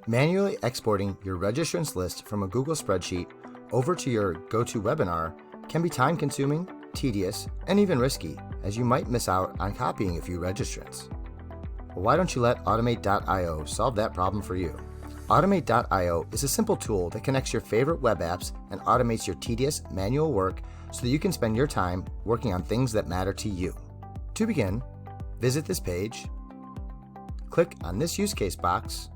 Manually exporting your registrants list from a Google spreadsheet over to your GoToWebinar can be time-consuming, tedious, and even risky, as you might miss out on copying a few registrants. Well, why don't you let Automate.io solve that problem for you? Automate.io is a simple tool that connects your favorite web apps and automates your tedious manual work so that you can spend your time working on things that matter to you. To begin, visit this page, click on this use case box,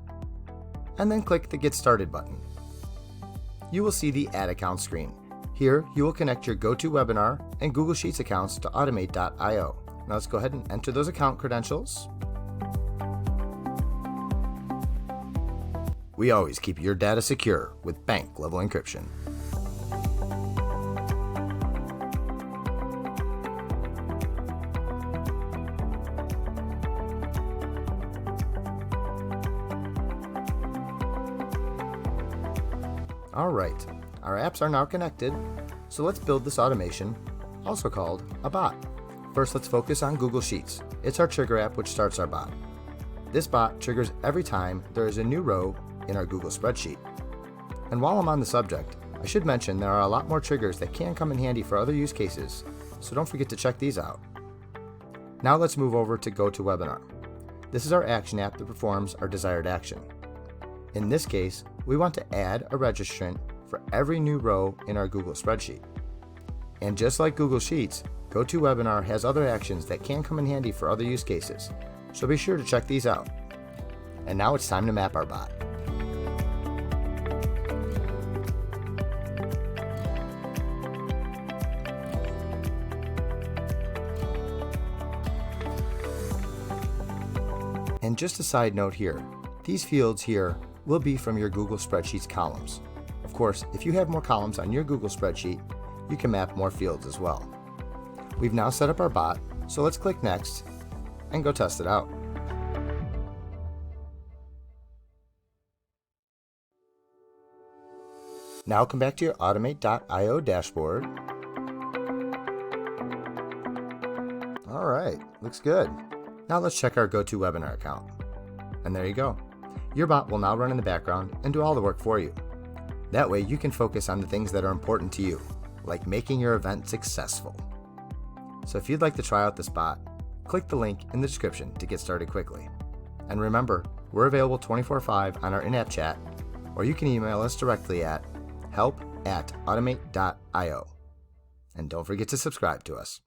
and then click the Get Started button. You will see the Add Account screen. Here, you will connect your GoToWebinar and Google Sheets accounts to Automate.io. Now let's go ahead and enter those account credentials. We always keep your data secure with bank-level encryption. Alright, our apps are now connected, so let's build this automation, also called a bot. First, let's focus on Google Sheets. It's our trigger app which starts our bot. This bot triggers every time there is a new row in our Google spreadsheet. And while I'm on the subject, I should mention there are a lot more triggers that can come in handy for other use cases, so don't forget to check these out. Now let's move over to GoToWebinar. This is our action app that performs our desired action. In this case, we want to add a registrant for every new row in our Google spreadsheet. And just like Google Sheets, GoToWebinar has other actions that can come in handy for other use cases, so be sure to check these out. And now it's time to map our bot. And just a side note here, these fields here will be from your Google Spreadsheets columns. Of course, if you have more columns on your Google spreadsheet, you can map more fields as well. We've now set up our bot, so let's click Next and go test it out. Now come back to your Automate.io dashboard. Alright, looks good. Now let's check our GoToWebinar account. And there you go. Your bot will now run in the background and do all the work for you. That way you can focus on the things that are important to you, like making your event successful. So if you'd like to try out this bot, click the link in the description to get started quickly. And remember, we're available 24/5 on our in-app chat, or you can email us directly at help@automate.io. And don't forget to subscribe to us.